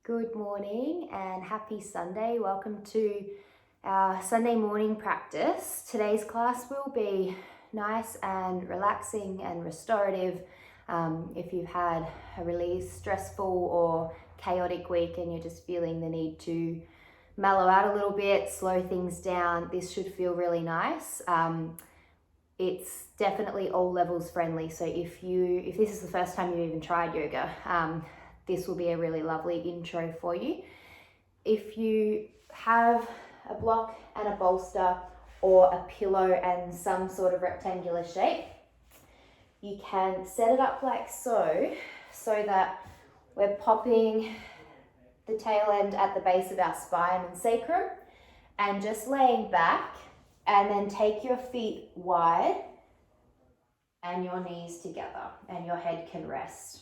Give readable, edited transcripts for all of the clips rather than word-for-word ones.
Good morning and happy Sunday. Welcome to our Sunday morning practice. Today's class will be nice and relaxing and restorative. If you've had a really stressful or chaotic week and you're just feeling the need to mellow out a little bit, slow things down, this should feel really nice. It's definitely all levels friendly. So if this is the first time you've even tried yoga, this will be a really lovely intro for you. If you have a block and a bolster or a pillow and some sort of rectangular shape, you can set it up like so that we're popping the tail end at the base of our spine and sacrum and just laying back, and then take your feet wide and your knees together and your head can rest.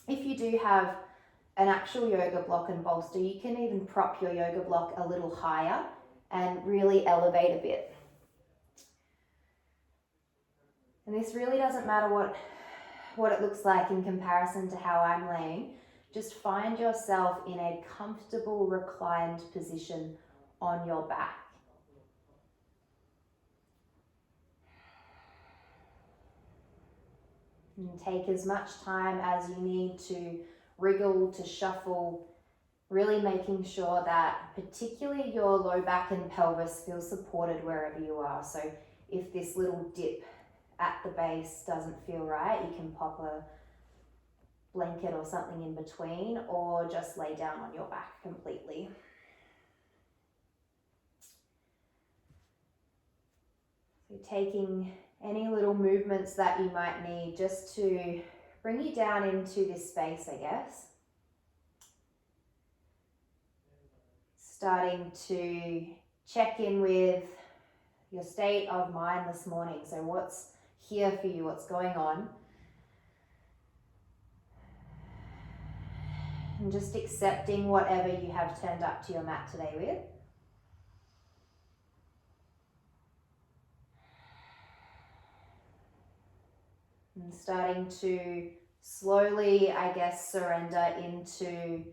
If you do have an actual yoga block and bolster, you can even prop your yoga block a little higher and really elevate a bit. And this really doesn't matter what it looks like in comparison to how I'm laying. Just find yourself in a comfortable reclined position on your back. And take as much time as you need to wriggle, to shuffle, really making sure that particularly your low back and pelvis feel supported wherever you are. So if this little dip at the base doesn't feel right, you can pop a blanket or something in between, or just lay down on your back completely. So taking any little movements that you might need just to bring you down into this space, I guess. Starting to check in with your state of mind this morning. So what's here for you? What's going on? And just accepting whatever you have turned up to your mat today with. And starting to slowly, I guess, surrender into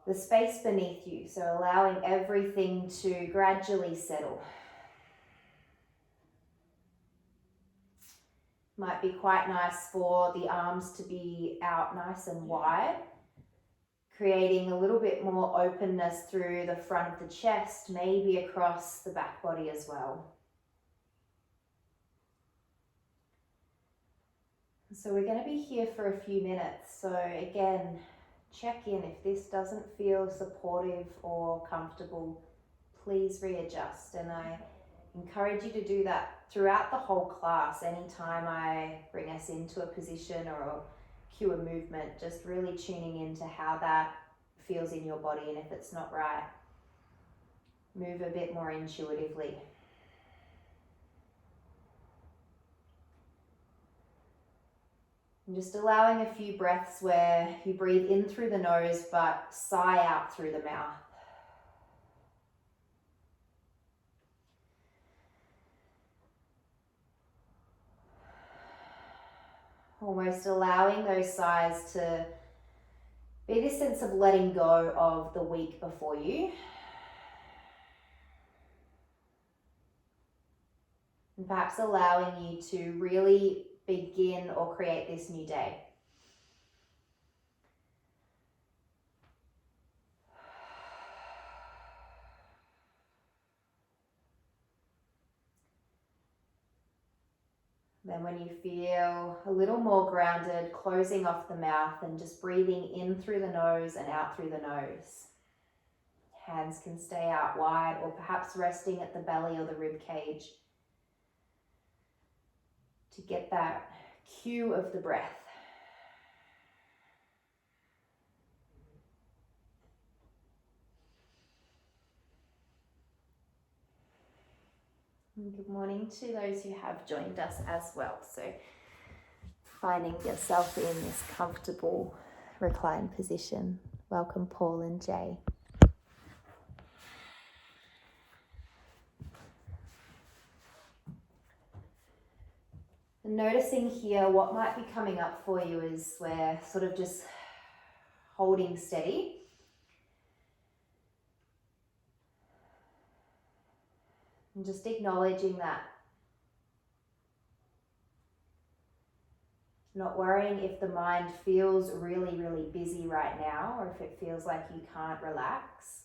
the space beneath you. So allowing everything to gradually settle. Might be quite nice for the arms to be out nice and wide, creating a little bit more openness through the front of the chest, maybe across the back body as well. So we're going to be here for a few minutes. So again, check in. If this doesn't feel supportive or comfortable, please readjust. And I encourage you to do that throughout the whole class. Anytime I bring us into a position or a cue a movement, just really tuning into how that feels in your body. And if it's not right, move a bit more intuitively. And just allowing a few breaths where you breathe in through the nose but sigh out through the mouth. Almost allowing those sighs to be this sense of letting go of the week before you. And perhaps allowing you to really begin or create this new day. Then when you feel a little more grounded, closing off the mouth and just breathing in through the nose and out through the nose. Hands can stay out wide or perhaps resting at the belly or the rib cage to get that cue of the breath. And good morning to those who have joined us as well. So finding yourself in this comfortable reclined position. Welcome Paul and Jay. And noticing here what might be coming up for you is we're sort of just holding steady. And just acknowledging that. Not worrying if the mind feels really, really busy right now, or if it feels like you can't relax.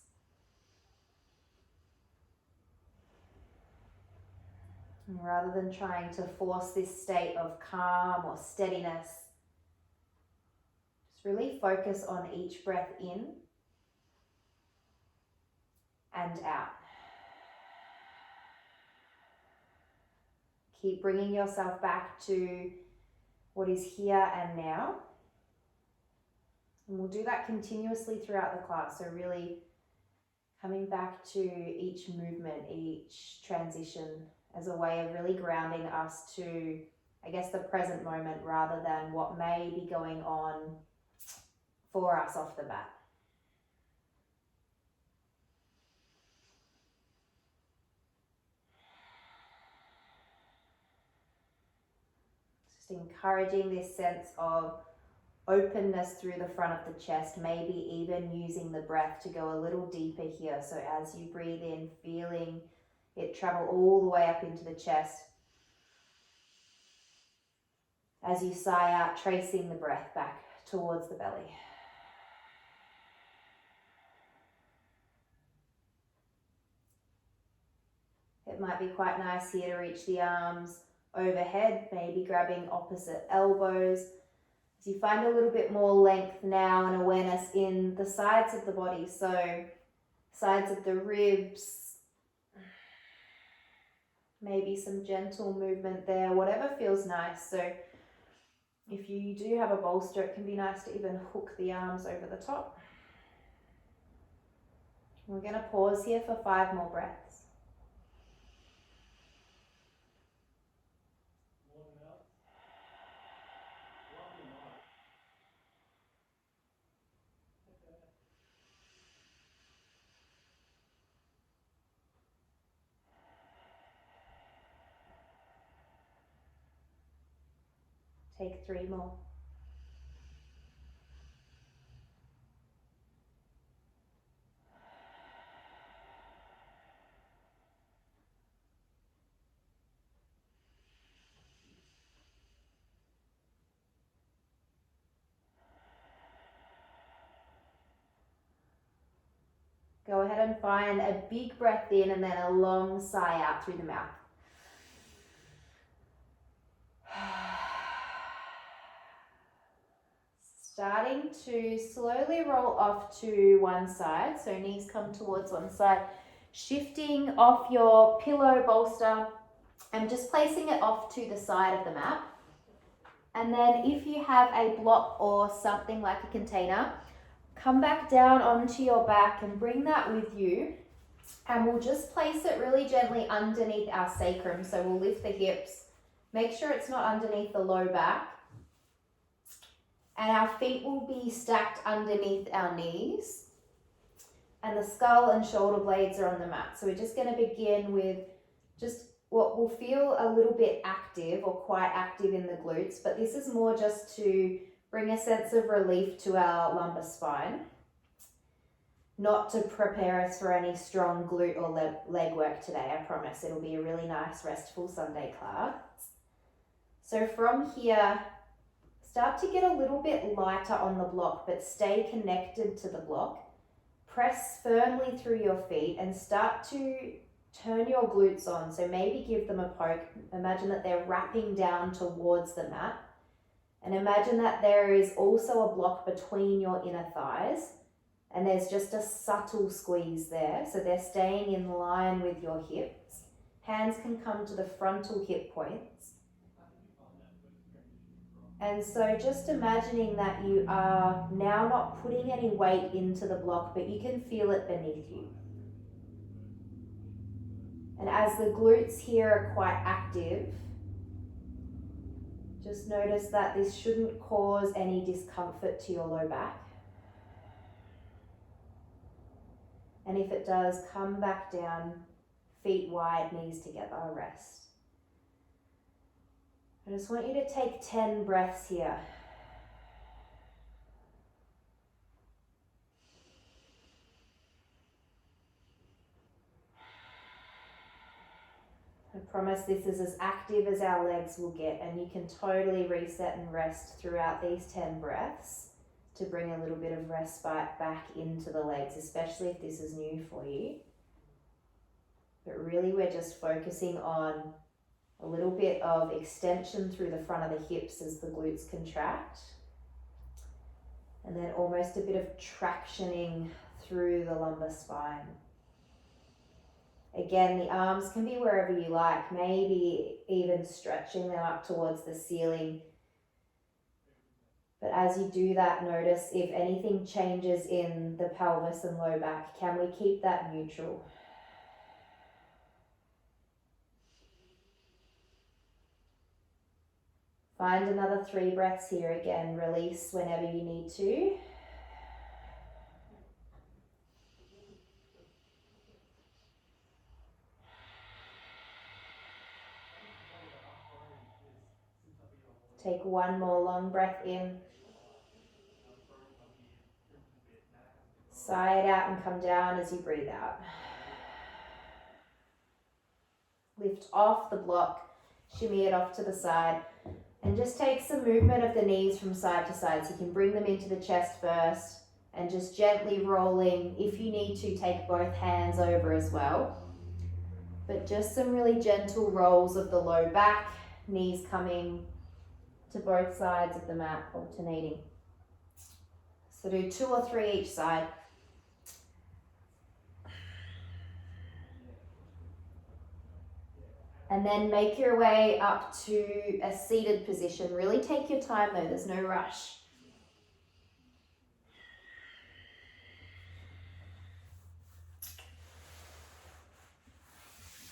And rather than trying to force this state of calm or steadiness, just really focus on each breath in and out. Keep bringing yourself back to what is here and now. And we'll do that continuously throughout the class. So really coming back to each movement, each transition as a way of really grounding us to, I guess, the present moment rather than what may be going on for us off the bat. Just encouraging this sense of openness through the front of the chest, maybe even using the breath to go a little deeper here. So as you breathe in, feeling it travel all the way up into the chest. As you sigh out, tracing the breath back towards the belly. It might be quite nice here to reach the arms overhead, maybe grabbing opposite elbows. As you find a little bit more length now and awareness in the sides of the body, so sides of the ribs, maybe some gentle movement there, whatever feels nice. So if you do have a bolster, it can be nice to even hook the arms over the top. We're going to pause here for 5 more breaths. Take 3 more. Go ahead and find a big breath in and then a long sigh out through the mouth. Starting to slowly roll off to one side, so knees come towards one side, shifting off your pillow bolster and just placing it off to the side of the mat. And then if you have a block or something like a container, come back down onto your back and bring that with you, and we'll just place it really gently underneath our sacrum. So we'll lift the hips, make sure it's not underneath the low back. And our feet will be stacked underneath our knees. And the skull and shoulder blades are on the mat. So we're just going to begin with just what will feel a little bit active or quite active in the glutes. But this is more just to bring a sense of relief to our lumbar spine. Not to prepare us for any strong glute or leg work today, I promise. It'll be a really nice, restful Sunday class. So from here, start to get a little bit lighter on the block, but stay connected to the block. Press firmly through your feet and start to turn your glutes on. So maybe give them a poke. Imagine that they're wrapping down towards the mat. And imagine that there is also a block between your inner thighs. And there's just a subtle squeeze there. So they're staying in line with your hips. Hands can come to the frontal hip points. And so just imagining that you are now not putting any weight into the block, but you can feel it beneath you. And as the glutes here are quite active, just notice that this shouldn't cause any discomfort to your low back. And if it does, come back down, feet wide, knees together, rest. I just want you to take 10 breaths here. promise this is as active as our legs will get, and you can totally reset and rest throughout these 10 breaths to bring a little bit of respite back into the legs, especially if this is new for you. But really we're just focusing on a little bit of extension through the front of the hips as the glutes contract. And then almost a bit of tractioning through the lumbar spine. Again, the arms can be wherever you like, maybe even stretching them up towards the ceiling. But as you do that, notice if anything changes in the pelvis and low back. Can we keep that neutral? Find another 3 breaths here again. Release whenever you need to. Take one more long breath in. Sigh it out and come down as you breathe out. Lift off the block, shimmy it off to the side, and just take some movement of the knees from side to side. So you can bring them into the chest first and just gently rolling. If you need to, take both hands over as well. But just some really gentle rolls of the low back, knees coming to both sides of the mat, alternating. So do 2 or 3 each side. And then make your way up to a seated position. Really take your time though, there's no rush.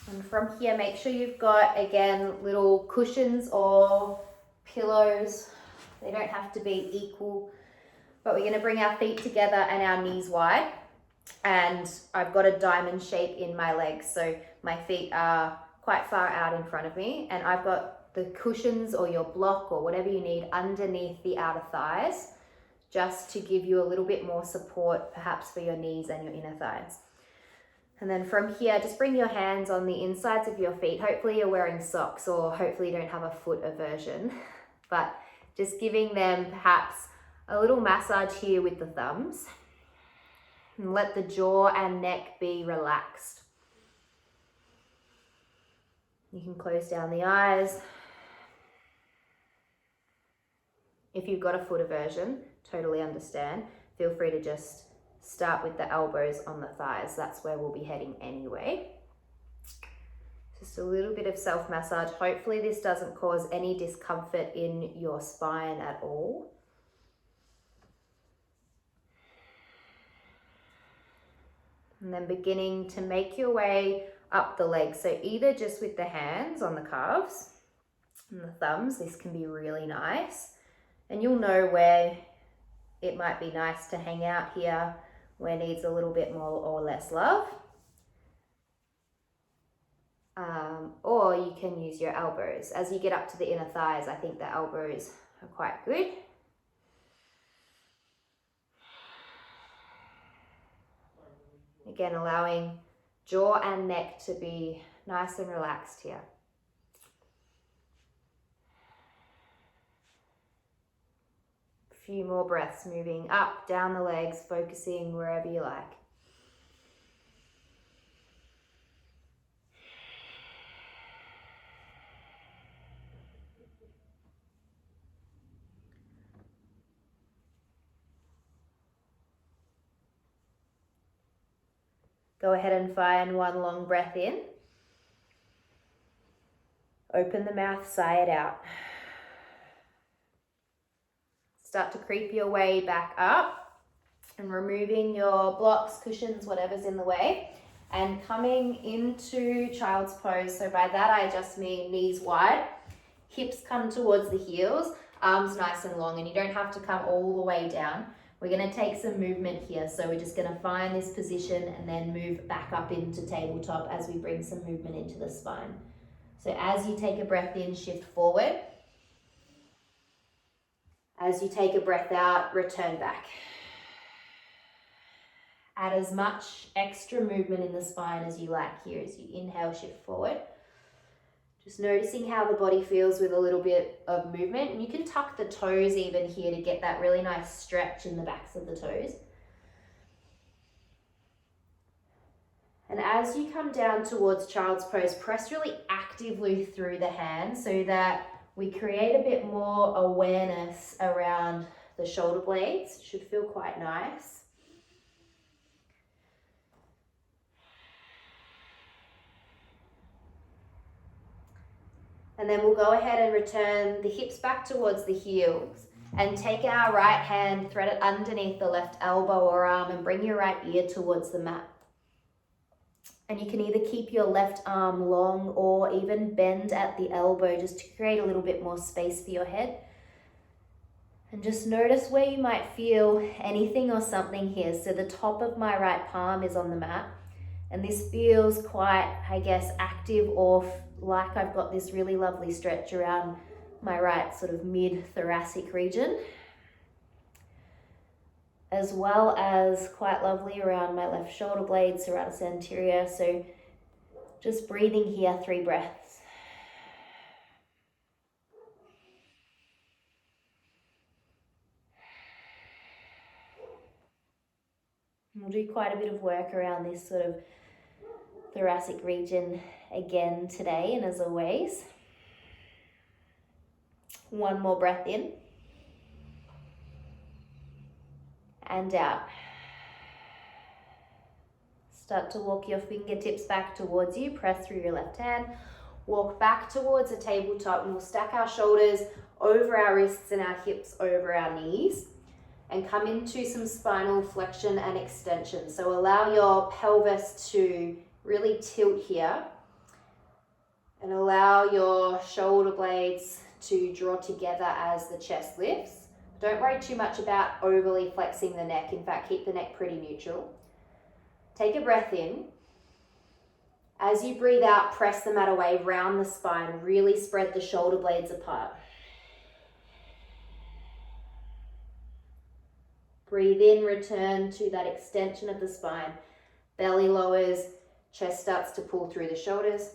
And from here, make sure you've got, again, little cushions or pillows. They don't have to be equal, but we're gonna bring our feet together and our knees wide. And I've got a diamond shape in my legs, so my feet are quite far out in front of me, and I've got the cushions or your block or whatever you need underneath the outer thighs, just to give you a little bit more support, perhaps for your knees and your inner thighs. And then from here, just bring your hands on the insides of your feet. Hopefully you're wearing socks, or hopefully you don't have a foot aversion, but just giving them perhaps a little massage here with the thumbs. And let the jaw and neck be relaxed. You can close down the eyes. If you've got a foot aversion, totally understand. Feel free to just start with the elbows on the thighs. That's where we'll be heading anyway. Just a little bit of self-massage. Hopefully this doesn't cause any discomfort in your spine at all. And then beginning to make your way up the legs. So either just with the hands on the calves and the thumbs, this can be really nice. And you'll know where it might be nice to hang out here, where needs a little bit more or less love. Or you can use your elbows. As you get up to the inner thighs, I think the elbows are quite good. Again, allowing jaw and neck to be nice and relaxed here. A few more breaths, moving up, down the legs, focusing wherever you like. Go ahead and find one long breath in. Open the mouth, sigh it out. Start to creep your way back up and removing your blocks, cushions, whatever's in the way, and coming into child's pose. So by that, I just mean knees wide, hips come towards the heels, arms nice and long, and you don't have to come all the way down. We're going to take some movement here. So we're just going to find this position and then move back up into tabletop as we bring some movement into the spine. So as you take a breath in, shift forward. As you take a breath out, return back. Add as much extra movement in the spine as you like here as you inhale, shift forward. Just noticing how the body feels with a little bit of movement. And you can tuck the toes even here to get that really nice stretch in the backs of the toes. And as you come down towards child's pose, press really actively through the hands so that we create a bit more awareness around the shoulder blades. It should feel quite nice. And then we'll go ahead and return the hips back towards the heels and take our right hand, thread it underneath the left elbow or arm and bring your right ear towards the mat. And you can either keep your left arm long or even bend at the elbow just to create a little bit more space for your head. And just notice where you might feel anything or something here. So the top of my right palm is on the mat. And this feels quite, I guess, active or like I've got this really lovely stretch around my right sort of mid-thoracic region, as well as quite lovely around my left shoulder blade, serratus anterior. So just breathing here, 3 breaths. We'll do quite a bit of work around this sort of thoracic region again today, and as always, 1 more breath in and out. Start to walk your fingertips back towards you, press through your left hand, walk back towards a tabletop, and we'll stack our shoulders over our wrists and our hips over our knees and come into some spinal flexion and extension. So allow your pelvis to really tilt here and allow your shoulder blades to draw together as the chest lifts. Don't worry too much about overly flexing the neck. In fact, keep the neck pretty neutral. Take a breath in. As you breathe out, press the mat away, round the spine, really spread the shoulder blades apart. Breathe in, return to that extension of the spine. Belly lowers, chest starts to pull through the shoulders.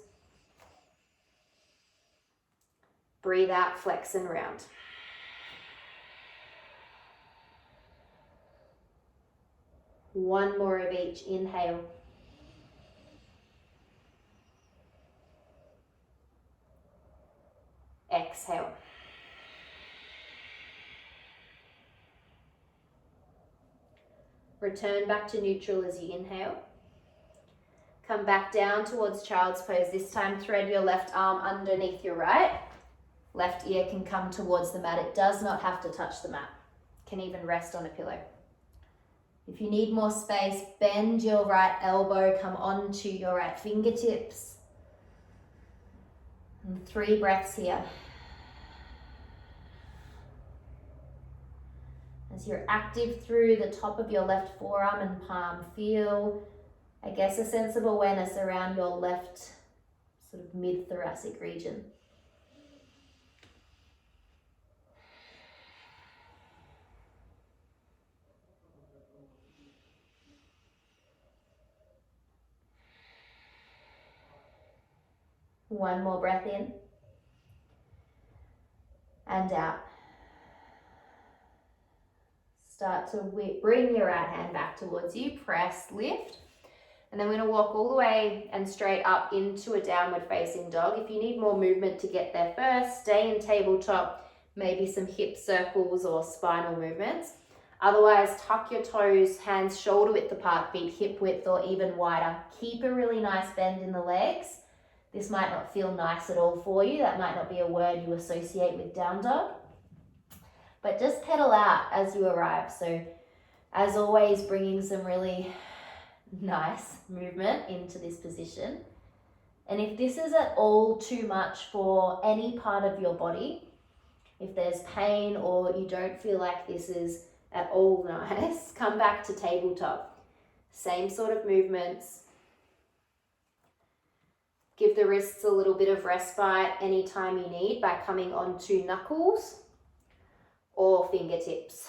Breathe out, flex and round. One more of each. Inhale. Exhale. Return back to neutral as you inhale. Come back down towards child's pose. This time thread your left arm underneath your right. Left ear can come towards the mat. It does not have to touch the mat. It can even rest on a pillow. If you need more space, bend your right elbow, come onto your right fingertips. And 3 breaths here. As you're active through the top of your left forearm and palm, feel, I guess, a sense of awareness around your left sort of mid-thoracic region. One more breath in and out. Start to bring your right hand back towards you, press, lift, and then we're going to walk all the way and straight up into a downward facing dog. If you need more movement to get there first, stay in tabletop, maybe some hip circles or spinal movements. Otherwise, tuck your toes, hands shoulder width apart, feet hip width or even wider. Keep a really nice bend in the legs. This might not feel nice at all for you. That might not be a word you associate with down dog. But just pedal out as you arrive. So as always, bringing some really nice movement into this position. And if this is at all too much for any part of your body, if there's pain or you don't feel like this is at all nice, come back to tabletop. Same sort of movements. Give the wrists a little bit of respite anytime you need by coming onto knuckles or fingertips.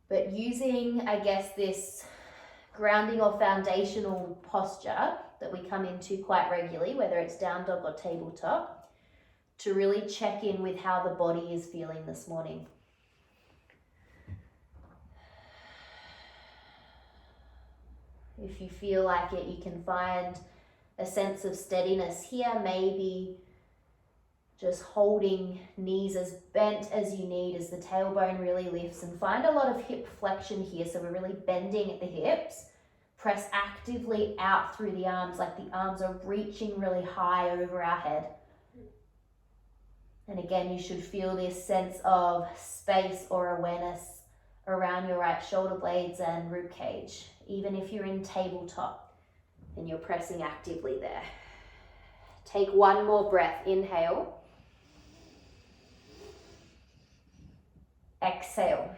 But using, I guess, this grounding or foundational posture, that we come into quite regularly, whether it's down dog or tabletop, to really check in with how the body is feeling this morning. If you feel like it, you can find a sense of steadiness here, maybe just holding knees as bent as you need as the tailbone really lifts, and find a lot of hip flexion here. So we're really bending at the hips. Press actively out through the arms, like the arms are reaching really high over our head. And again, you should feel this sense of space or awareness around your right shoulder blades and rib cage, even if you're in tabletop and you're pressing actively there. Take one more breath. Inhale. Exhale.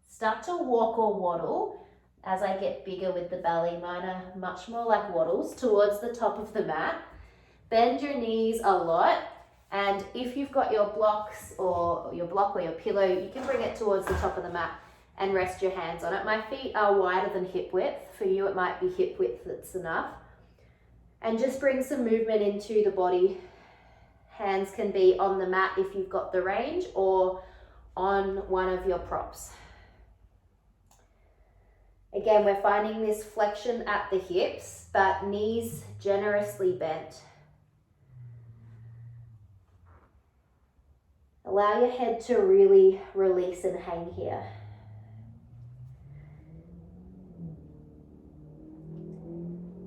Start to walk or waddle. As I get bigger with the belly, mine are much more like waddles towards the top of the mat. Bend your knees a lot, and if you've got your blocks or your block or your pillow, you can bring it towards the top of the mat and rest your hands on it. My feet are wider than hip width. For you, it might be hip width that's enough. And just bring some movement into the body. Hands can be on the mat if you've got the range, or on one of your props. Again, we're finding this flexion at the hips, but knees generously bent. Allow your head to really release and hang here.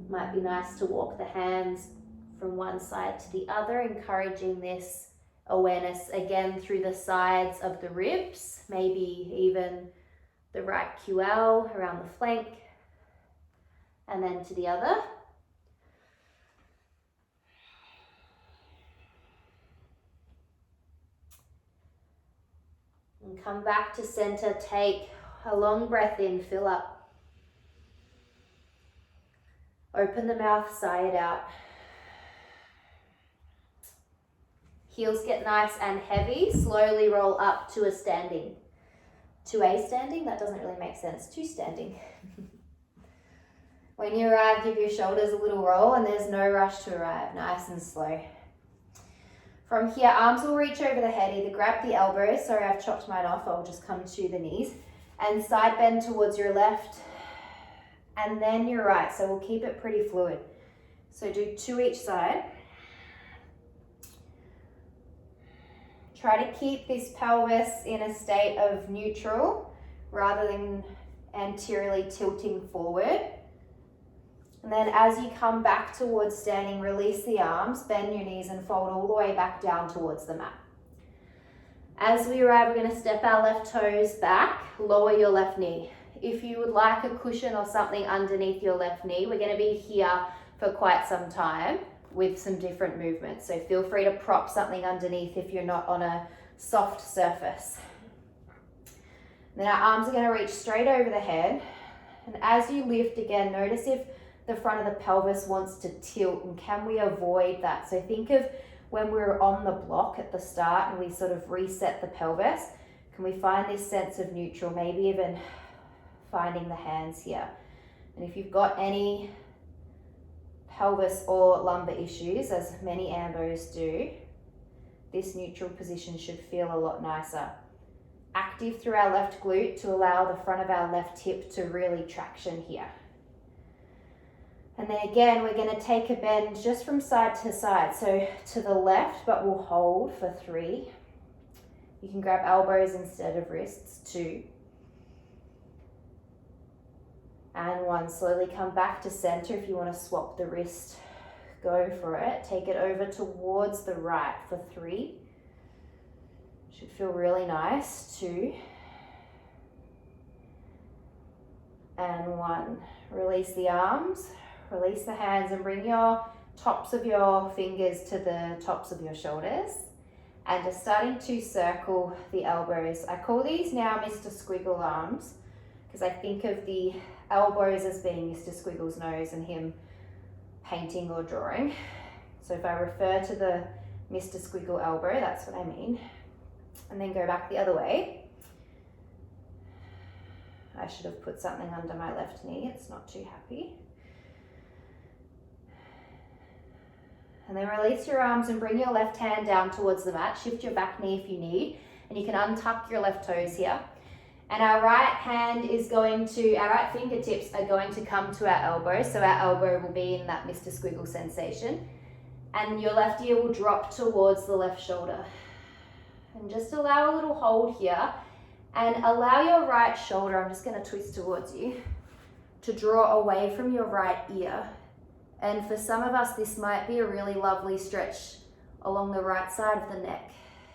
Might be nice to walk the hands from one side to the other, encouraging this awareness again through the sides of the ribs, maybe even the right QL around the flank, and then to the other. And come back to center, take a long breath in, fill up. Open the mouth, sigh it out. Heels get nice and heavy, slowly roll up to a standing. To a standing, that doesn't really make sense, to standing. When you arrive, give your shoulders a little roll, and there's no rush to arrive, nice and slow. From here, arms will reach over the head, either grab the elbows, sorry I've chopped mine off, I'll just come to the knees, and side bend towards your left, and then your right, so we'll keep it pretty fluid. So do 2 each side. Try to keep this pelvis in a state of neutral rather than anteriorly tilting forward. And then as you come back towards standing, release the arms, bend your knees and fold all the way back down towards the mat. As we arrive, we're going to step our left toes back, lower your left knee. If you would like a cushion or something underneath your left knee, we're going to be here for quite some time with some different movements. So feel free to prop something underneath if you're not on a soft surface. Then our arms are going to reach straight over the head. And as you lift again, notice if the front of the pelvis wants to tilt, and can we avoid that? So think of when we're on the block at the start and we sort of reset the pelvis, can we find this sense of neutral, maybe even finding the hands here. And if you've got any pelvis or lumbar issues, as many ambos do, this neutral position should feel a lot nicer. Active through our left glute to allow the front of our left hip to really traction here. And then again, we're going to take a bend just from side to side, so to the left, but we'll hold for 3. You can grab elbows instead of wrists, 2. And 1, slowly come back to center. If you want to swap the wrist, go for it. Take it over towards the right for 3. Should feel really nice, 2. And 1. Release the arms, release the hands, and bring your tops of your fingers to the tops of your shoulders. And just starting to circle the elbows. I call these now Mr. Squiggle arms, because I think of the elbows as being Mr. Squiggle's nose and him painting or drawing. So if I refer to the Mr. Squiggle elbow, that's what I mean. And then go back the other way. I should have put something under my left knee. It's not too happy. And then release your arms and bring your left hand down towards the mat. Shift your back knee if you need, and you can untuck your left toes here. And our right fingertips are going to come to our elbow. So our elbow will be in that Mr. Squiggle sensation. And your left ear will drop towards the left shoulder. And just allow a little hold here. And allow your right shoulder, I'm just going to twist towards you, to draw away from your right ear. And for some of us, this might be a really lovely stretch along the right side of the neck.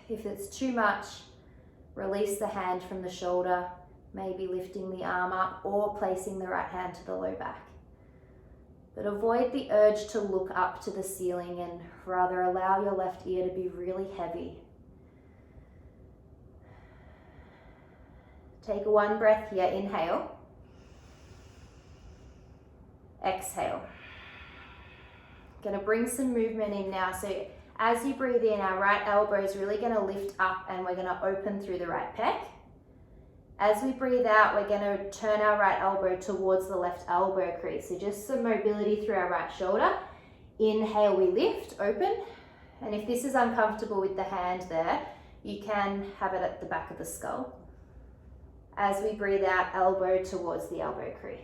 If it's too much, release the hand from the shoulder, maybe lifting the arm up or placing the right hand to the low back. But avoid the urge to look up to the ceiling and rather allow your left ear to be really heavy. Take one breath here, inhale. Exhale. Going to bring some movement in now. So as you breathe in, our right elbow is really going to lift up and we're going to open through the right pec. As we breathe out, we're going to turn our right elbow towards the left elbow crease. So just some mobility through our right shoulder. Inhale, we lift, open. And if this is uncomfortable with the hand there, you can have it at the back of the skull. As we breathe out, elbow towards the elbow crease.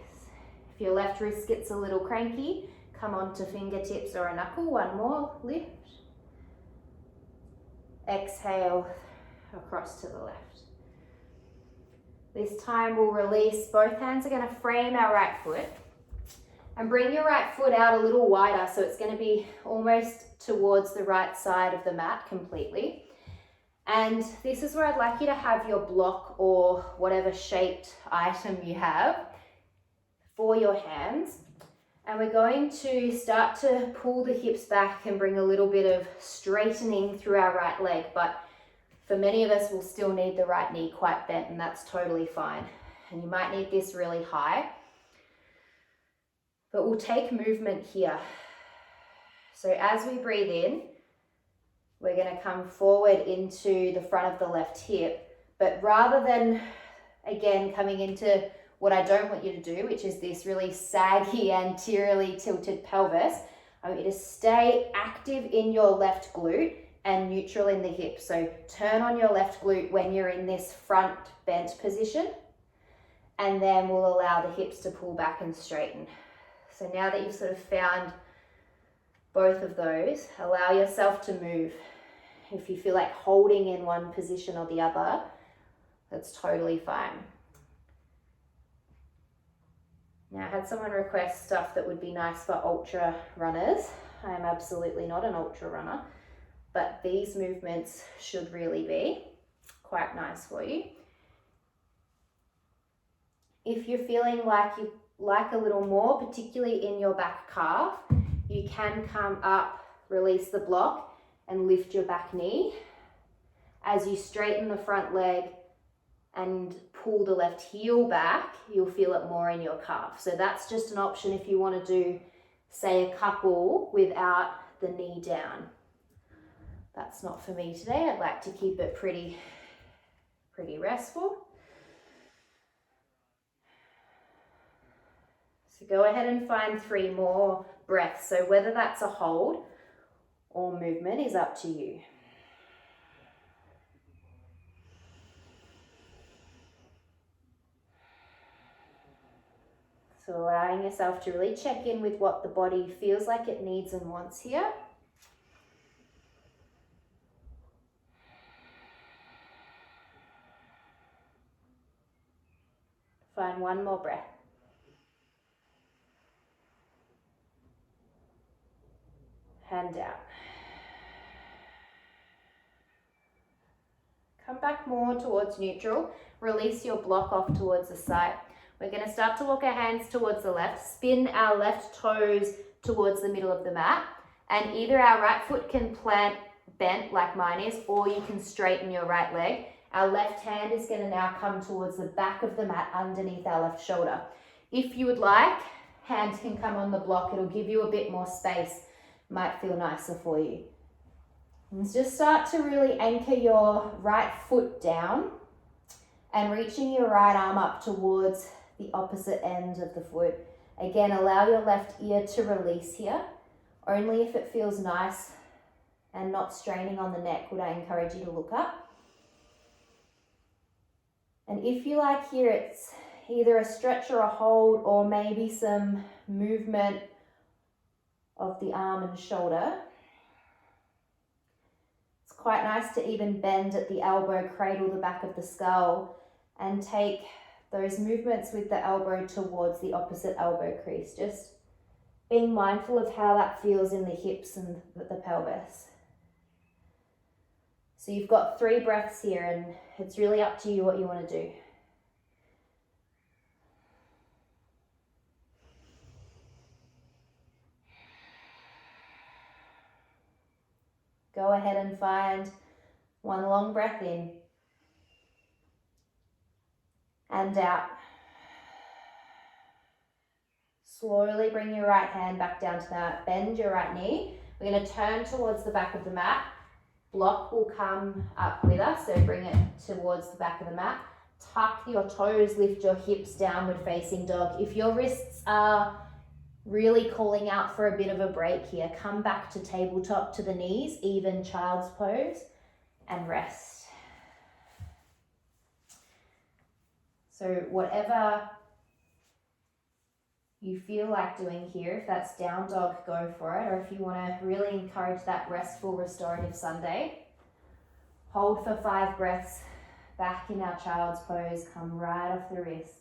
If your left wrist gets a little cranky, come onto fingertips or a knuckle. One more, lift. Exhale, across to the left. This time we'll release. Both hands are going to frame our right foot. And bring your right foot out a little wider, so it's going to be almost towards the right side of the mat completely. And this is where I'd like you to have your block or whatever shaped item you have for your hands. And we're going to start to pull the hips back and bring a little bit of straightening through our right leg. But for many of us, we'll still need the right knee quite bent, and that's totally fine. And you might need this really high. But we'll take movement here. So as we breathe in, we're going to come forward into the front of the left hip. But rather than, again, coming into what I don't want you to do, which is this really saggy, anteriorly tilted pelvis, I want you to stay active in your left glute and neutral in the hip. So turn on your left glute when you're in this front bent position, and then we'll allow the hips to pull back and straighten. So now that you've sort of found both of those, allow yourself to move. If you feel like holding in one position or the other, that's totally fine. Now, I had someone request stuff that would be nice for ultra runners. I am absolutely not an ultra runner, but these movements should really be quite nice for you. If you're feeling like you like a little more, particularly in your back calf, you can come up, release the block, and lift your back knee. As you straighten the front leg and pull the left heel back, you'll feel it more in your calf. So that's just an option if you want to do, say, a couple without the knee down. That's not for me today. I'd like to keep it pretty restful. So go ahead and find 3 more breaths. So whether that's a hold or movement is up to you. So allowing yourself to really check in with what the body feels like it needs and wants here. Find one more breath. Hand down. Come back more towards neutral. Release your block off towards the side. We're going to start to walk our hands towards the left. Spin our left toes towards the middle of the mat. And either our right foot can plant bent like mine is, or you can straighten your right leg. Our left hand is going to now come towards the back of the mat underneath our left shoulder. If you would like, hands can come on the block. It'll give you a bit more space. Might feel nicer for you. And just start to really anchor your right foot down And reaching your right arm up towards the opposite end of the foot. Again, allow your left ear to release here. Only if it feels nice and not straining on the neck would I encourage you to look up. And if you like here, it's either a stretch or a hold, or maybe some movement of the arm and shoulder. It's quite nice to even bend at the elbow, cradle the back of the skull, and take those movements with the elbow towards the opposite elbow crease. Just being mindful of how that feels in the hips and the pelvis. So you've got 3 breaths here, and it's really up to you what you want to do. Go ahead and find one long breath in and out. Slowly bring your right hand back down to the mat. Bend your right knee. We're going to turn towards the back of the mat. Block will come up with us, so bring it towards the back of the mat. Tuck your toes, lift your hips, downward facing dog. If your wrists are really calling out for a bit of a break here, come back to tabletop to the knees, even child's pose, and rest. So whatever you feel like doing here, if that's down dog, go for it. Or if you want to really encourage that restful restorative Sunday, hold for 5 breaths back in our child's pose. Come right off the wrists.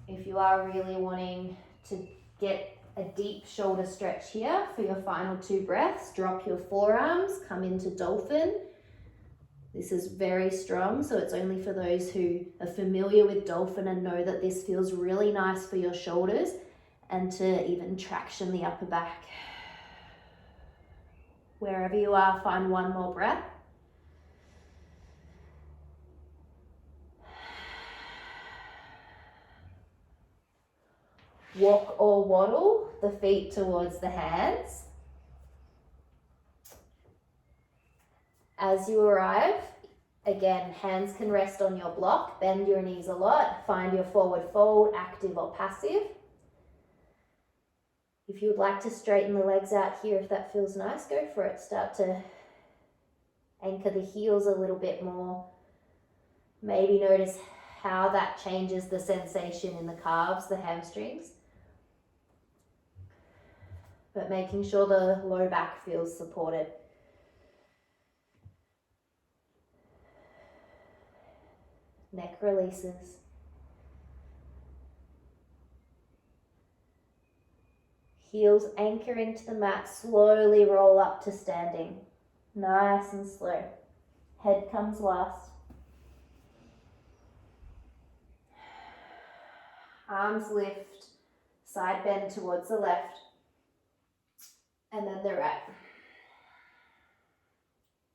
If you are really wanting to get a deep shoulder stretch here for your final 2 breaths, drop your forearms, come into dolphin. This is very strong, so it's only for those who are familiar with dolphin and know that this feels really nice for your shoulders and to even traction the upper back. Wherever you are, find 1 more breath. Walk or waddle the feet towards the hands. As you arrive, again, hands can rest on your block. Bend your knees a lot. Find your forward fold, active or passive. If you would like to straighten the legs out here, if that feels nice, go for it. Start to anchor the heels a little bit more. Maybe notice how that changes the sensation in the calves, the hamstrings. But making sure the low back feels supported. Neck releases. Heels anchor into the mat, slowly roll up to standing. Nice and slow. Head comes last. Arms lift, side bend towards the left, and then the right.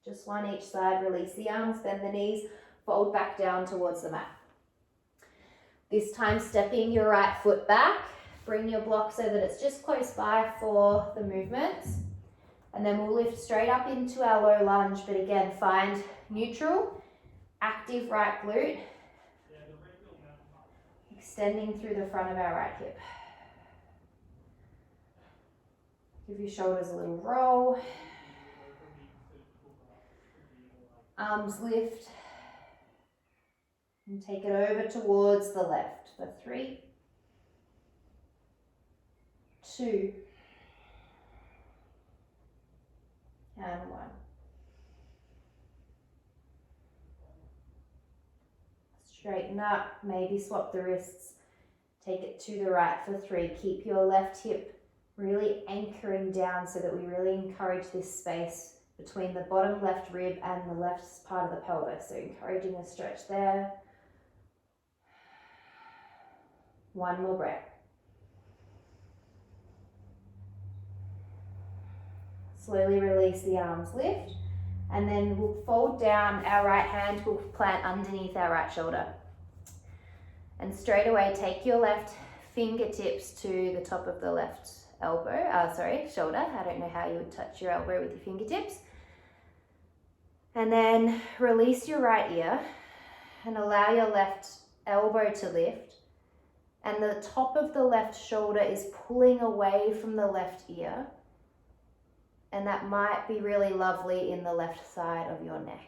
Just one each side, release the arms, bend the knees, fold back down towards the mat. This time stepping your right foot back, bring your block so that it's just close by for the movements. And then we'll lift straight up into our low lunge, but again, find neutral, active right glute, extending through the front of our right hip. Give your shoulders a little roll. Arms lift. And take it over towards the left for 3, 2, and 1. Straighten up, maybe swap the wrists. Take it to the right for 3. Keep your left hip really anchoring down so that we really encourage this space between the bottom left rib and the left part of the pelvis. So encouraging a stretch there. 1 more breath. Slowly release the arms, lift, and then we'll fold down our right hand, we'll plant underneath our right shoulder. And straight away take your left fingertips to the top of the left shoulder. I don't know how you would touch your elbow with your fingertips. And then release your right ear and allow your left elbow to lift. And the top of the left shoulder is pulling away from the left ear. And that might be really lovely in the left side of your neck.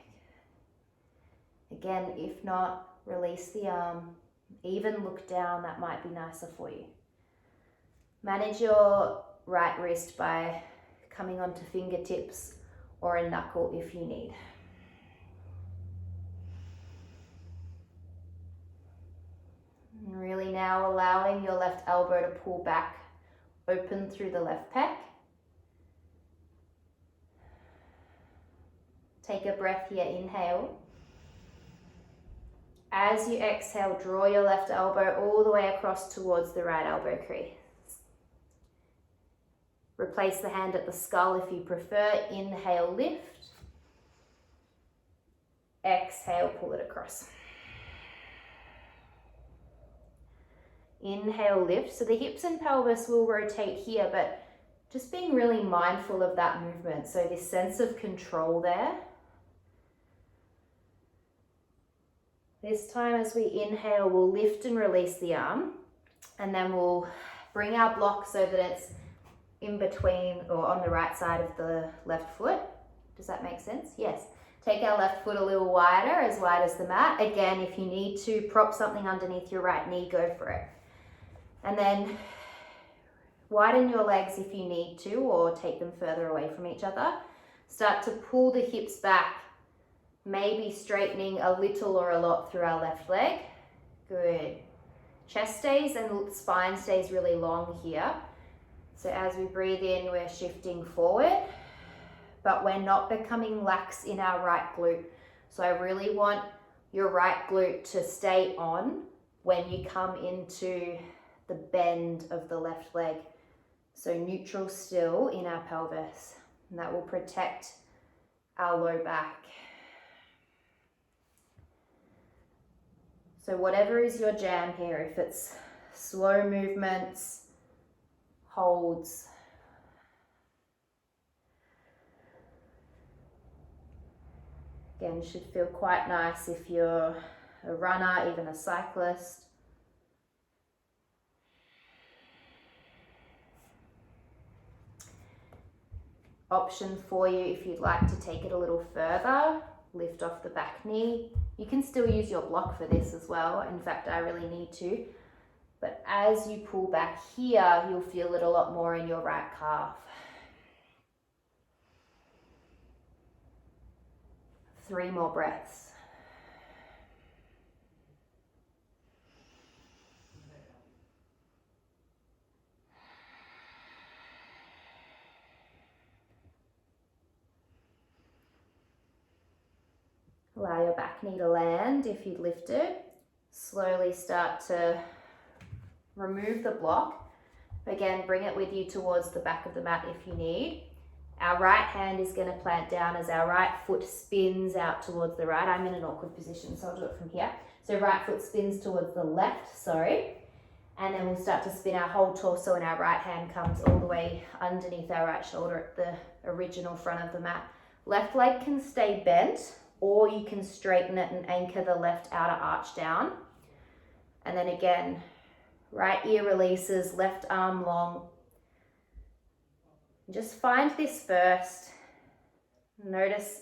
Again, if not, release the arm. Even look down, that might be nicer for you. Manage your right wrist by coming onto fingertips or a knuckle if you need. And really now allowing your left elbow to pull back, open through the left pec. Take a breath here, inhale. As you exhale, draw your left elbow all the way across towards the right elbow crease. Replace the hand at the skull if you prefer. Inhale, lift. Exhale, pull it across. Inhale, lift. So the hips and pelvis will rotate here, but just being really mindful of that movement. So this sense of control there. This time as we inhale, we'll lift and release the arm, and then we'll bring our block so that it's in between or on the right side of the left foot. Does that make sense? Yes. Take our left foot a little wider, as wide as the mat. Again, if you need to prop something underneath your right knee, go for it. And then widen your legs if you need to, or take them further away from each other. Start to pull the hips back, maybe straightening a little or a lot through our left leg. Good. Chest stays and spine stays really long here. So as we breathe in, we're shifting forward, but we're not becoming lax in our right glute. So I really want your right glute to stay on when you come into the bend of the left leg. So neutral still in our pelvis, and that will protect our low back. So whatever is your jam here, if it's slow movements, holds. Again, should feel quite nice if you're a runner, even a cyclist. Option for you if you'd like to take it a little further, lift off the back knee. You can still use your block for this as well. In fact, I really need to. But as you pull back here, you'll feel it a lot more in your right calf. 3 more breaths. Allow your back knee to land if you lifted. Slowly start to remove the block. Again, bring it with you towards the back of the mat if you need. Our right hand is going to plant down as our right foot spins out towards the right. I'm in an awkward position, so I'll do it from here. So right foot spins towards the left, and then we'll start to spin our whole torso, and our right hand comes all the way underneath our right shoulder at the original front of the mat. Left leg can stay bent, or you can straighten it and anchor the left outer arch down. And then again, right ear releases, left arm long. Just find this first. Notice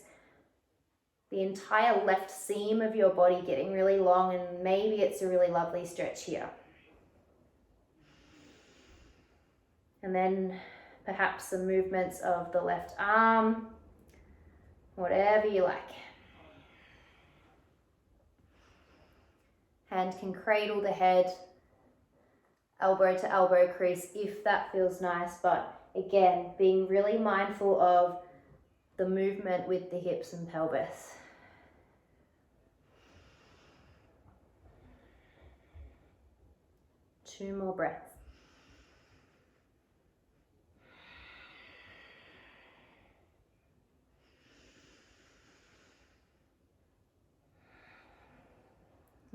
the entire left seam of your body getting really long, and maybe it's a really lovely stretch here. And then perhaps some movements of the left arm, whatever you like. Hand can cradle the head, elbow to elbow crease if that feels nice, but again, being really mindful of the movement with the hips and pelvis. Two more breaths.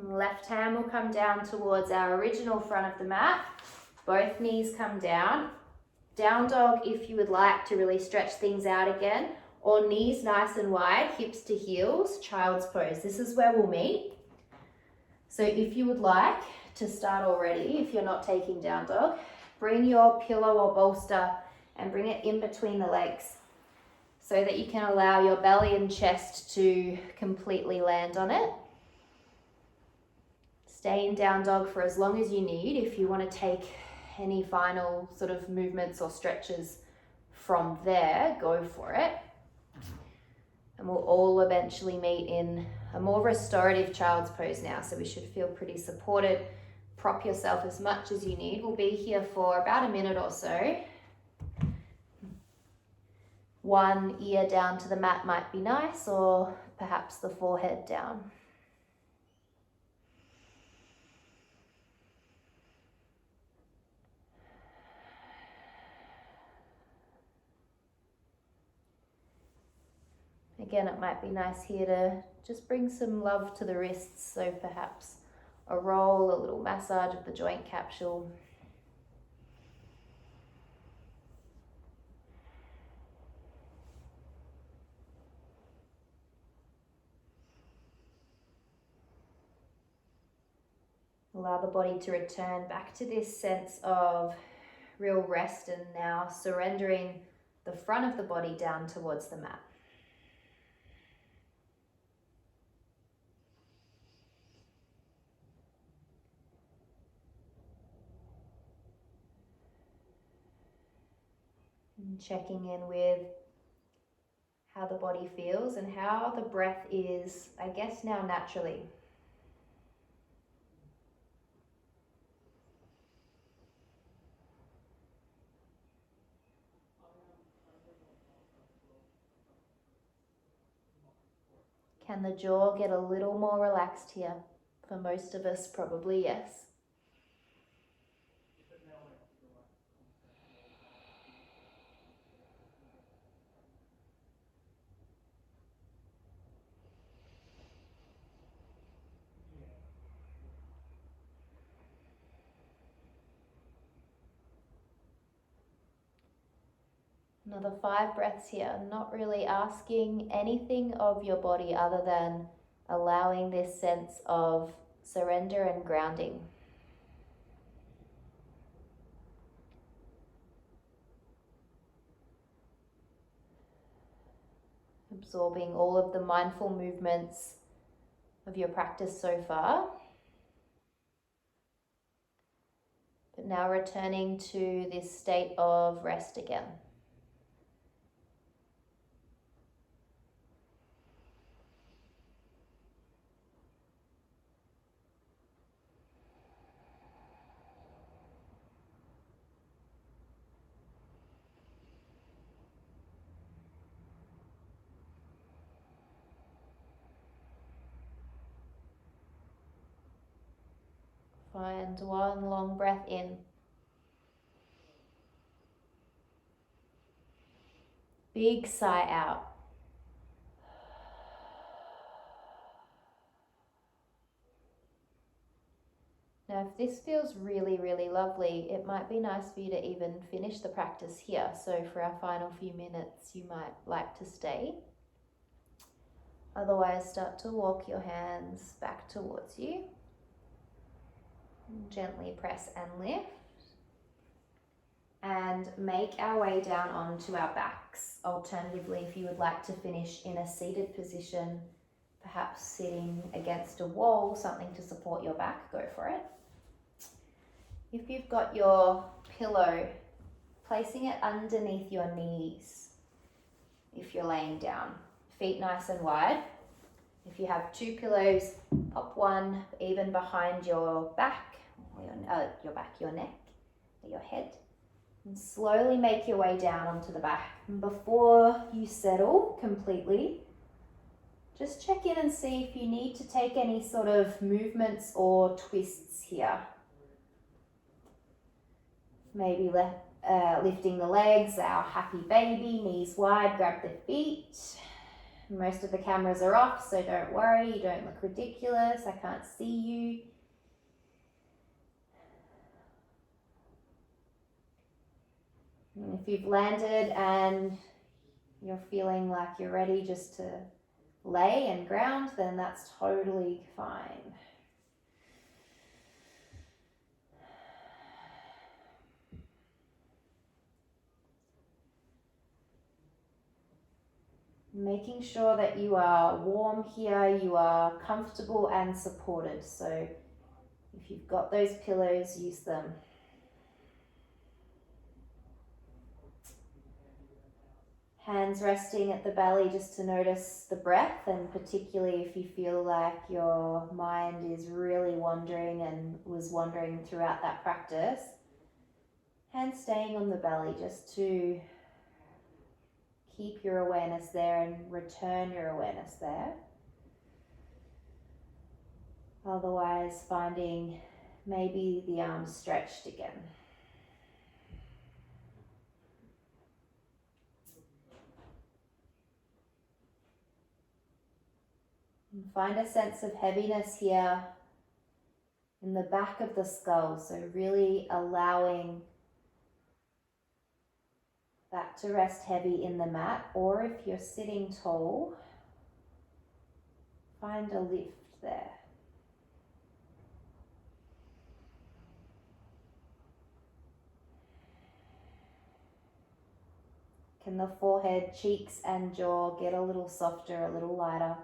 Left hand will come down towards our original front of the mat. Both knees come down. Down dog if you would like to really stretch things out again, or knees nice and wide, hips to heels, child's pose. This is where we'll meet. So if you would like to start already, if you're not taking down dog, bring your pillow or bolster and bring it in between the legs so that you can allow your belly and chest to completely land on it. Stay in down dog for as long as you need. If you want to take any final sort of movements or stretches from there, go for it. And we'll all eventually meet in a more restorative child's pose now, so we should feel pretty supported. Prop yourself as much as you need. We'll be here for about a minute or so. One ear down to the mat might be nice, or perhaps the forehead down. Again, it might be nice here to just bring some love to the wrists, so perhaps a roll, a little massage of the joint capsule. Allow the body to return back to this sense of real rest, and now surrendering the front of the body down towards the mat. And checking in with how the body feels and how the breath is, I guess, now naturally. Can the jaw get a little more relaxed here? For most of us, probably yes. Another 5 breaths here, not really asking anything of your body other than allowing this sense of surrender and grounding. Absorbing all of the mindful movements of your practice so far. But now returning to this state of rest again. Find one long breath in. Big sigh out. Now, if this feels really, really lovely, it might be nice for you to even finish the practice here. So for our final few minutes, you might like to stay. Otherwise, start to walk your hands back towards you. Gently press and lift. And make our way down onto our backs. Alternatively, if you would like to finish in a seated position, perhaps sitting against a wall, something to support your back, go for it. If you've got your pillow, placing it underneath your knees if you're laying down. Feet nice and wide. If you have 2 pillows, pop one even behind your back, or your neck, or your head. And slowly make your way down onto the back. And before you settle completely, just check in and see if you need to take any sort of movements or twists here. Maybe lifting the legs, our happy baby, knees wide, grab the feet. Most of the cameras are off, so don't worry, you don't look ridiculous, I can't see you. And if you've landed and you're feeling like you're ready just to lay and ground, then that's totally fine. Making sure that you are warm here, you are comfortable and supported. So if you've got those pillows, use them. Hands resting at the belly just to notice the breath, and particularly if you feel like your mind is really wandering and was wandering throughout that practice. Hands staying on the belly just to keep your awareness there and return your awareness there. Otherwise, finding maybe the arms stretched again. And find a sense of heaviness here in the back of the skull. So really allowing that to rest heavy in the mat, or if you're sitting tall, find a lift there. Can the forehead, cheeks and jaw get a little softer, a little lighter?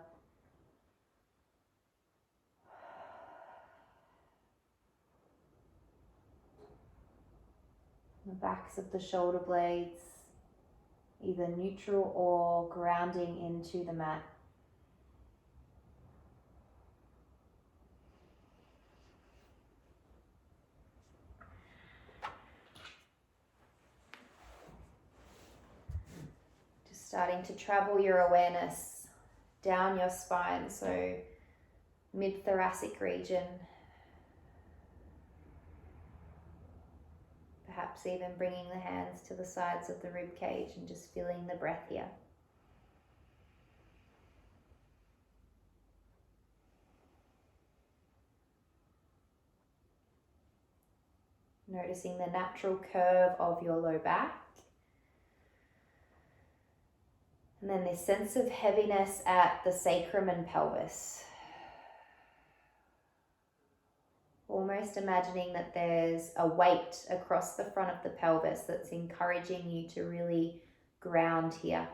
The backs of the shoulder blades, either neutral or grounding into the mat. Just starting to travel your awareness down your spine, so mid-thoracic region. Perhaps even bringing the hands to the sides of the rib cage and just feeling the breath here. Noticing the natural curve of your low back. And then this sense of heaviness at the sacrum and pelvis. Almost imagining that there's a weight across the front of the pelvis that's encouraging you to really ground here.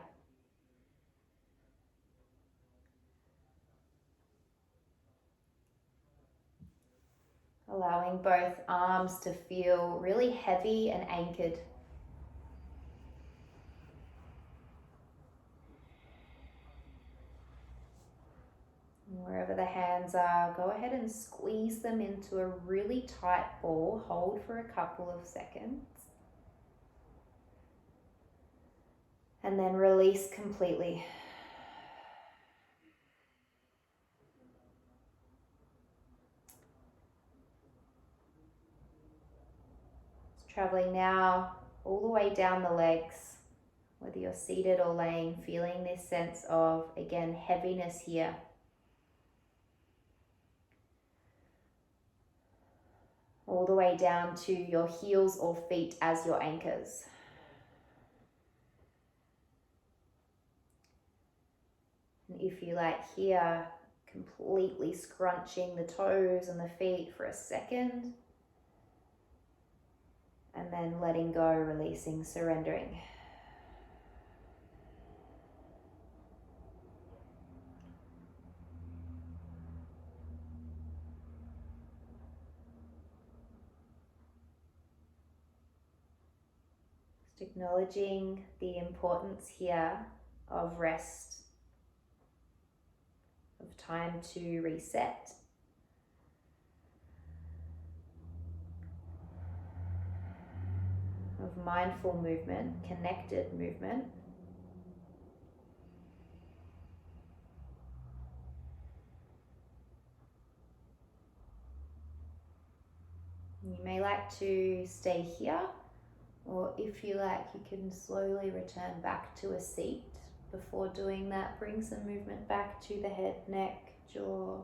Allowing both arms to feel really heavy and anchored. Wherever the hands are, go ahead and squeeze them into a really tight ball. Hold for a couple of seconds. And then release completely. Traveling now all the way down the legs, whether you're seated or laying, feeling this sense of, again, heaviness here. All the way down to your heels or feet as your anchors. And if you like here, completely scrunching the toes and the feet for a second. And then letting go, releasing, surrendering. Just acknowledging the importance here of rest, of time to reset. Of mindful movement, connected movement. You may like to stay here, or if you like, you can slowly return back to a seat. Before doing that, bring some movement back to the head, neck, jaw,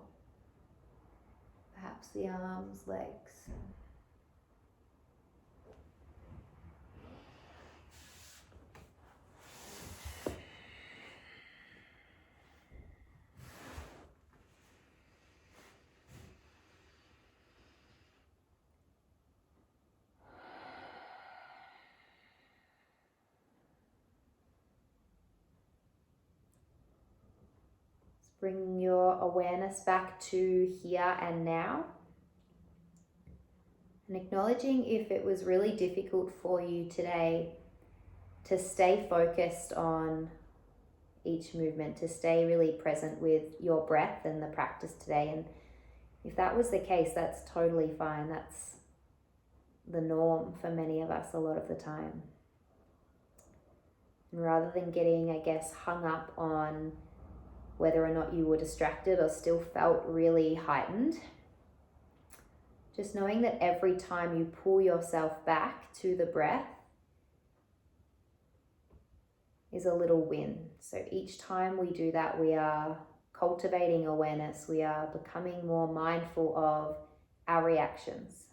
perhaps the arms, legs. Bring your awareness back to here and now. And acknowledging if it was really difficult for you today to stay focused on each movement, to stay really present with your breath and the practice today. And if that was the case, that's totally fine. That's the norm for many of us a lot of the time. And rather than getting, I guess, hung up on whether or not you were distracted or still felt really heightened, just knowing that every time you pull yourself back to the breath is a little win. So each time we do that, we are cultivating awareness. We are becoming more mindful of our reactions.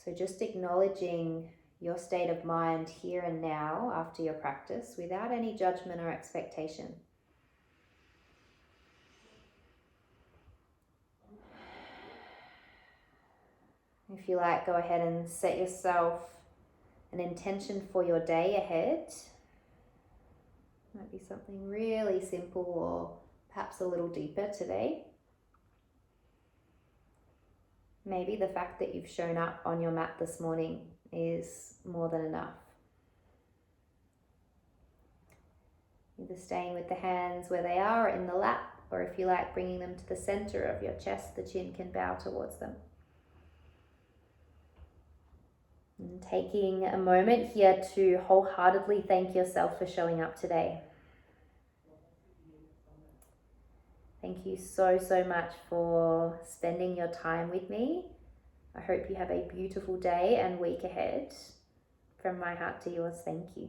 So just acknowledging your state of mind here and now after your practice without any judgment or expectation. If you like, go ahead and set yourself an intention for your day ahead. Might be something really simple or perhaps a little deeper today. Maybe the fact that you've shown up on your mat this morning is more than enough. Either staying with the hands where they are in the lap, or if you like, bringing them to the center of your chest, the chin can bow towards them. And taking a moment here to wholeheartedly thank yourself for showing up today. Thank you so, so much for spending your time with me. I hope you have a beautiful day and week ahead. From my heart to yours, thank you.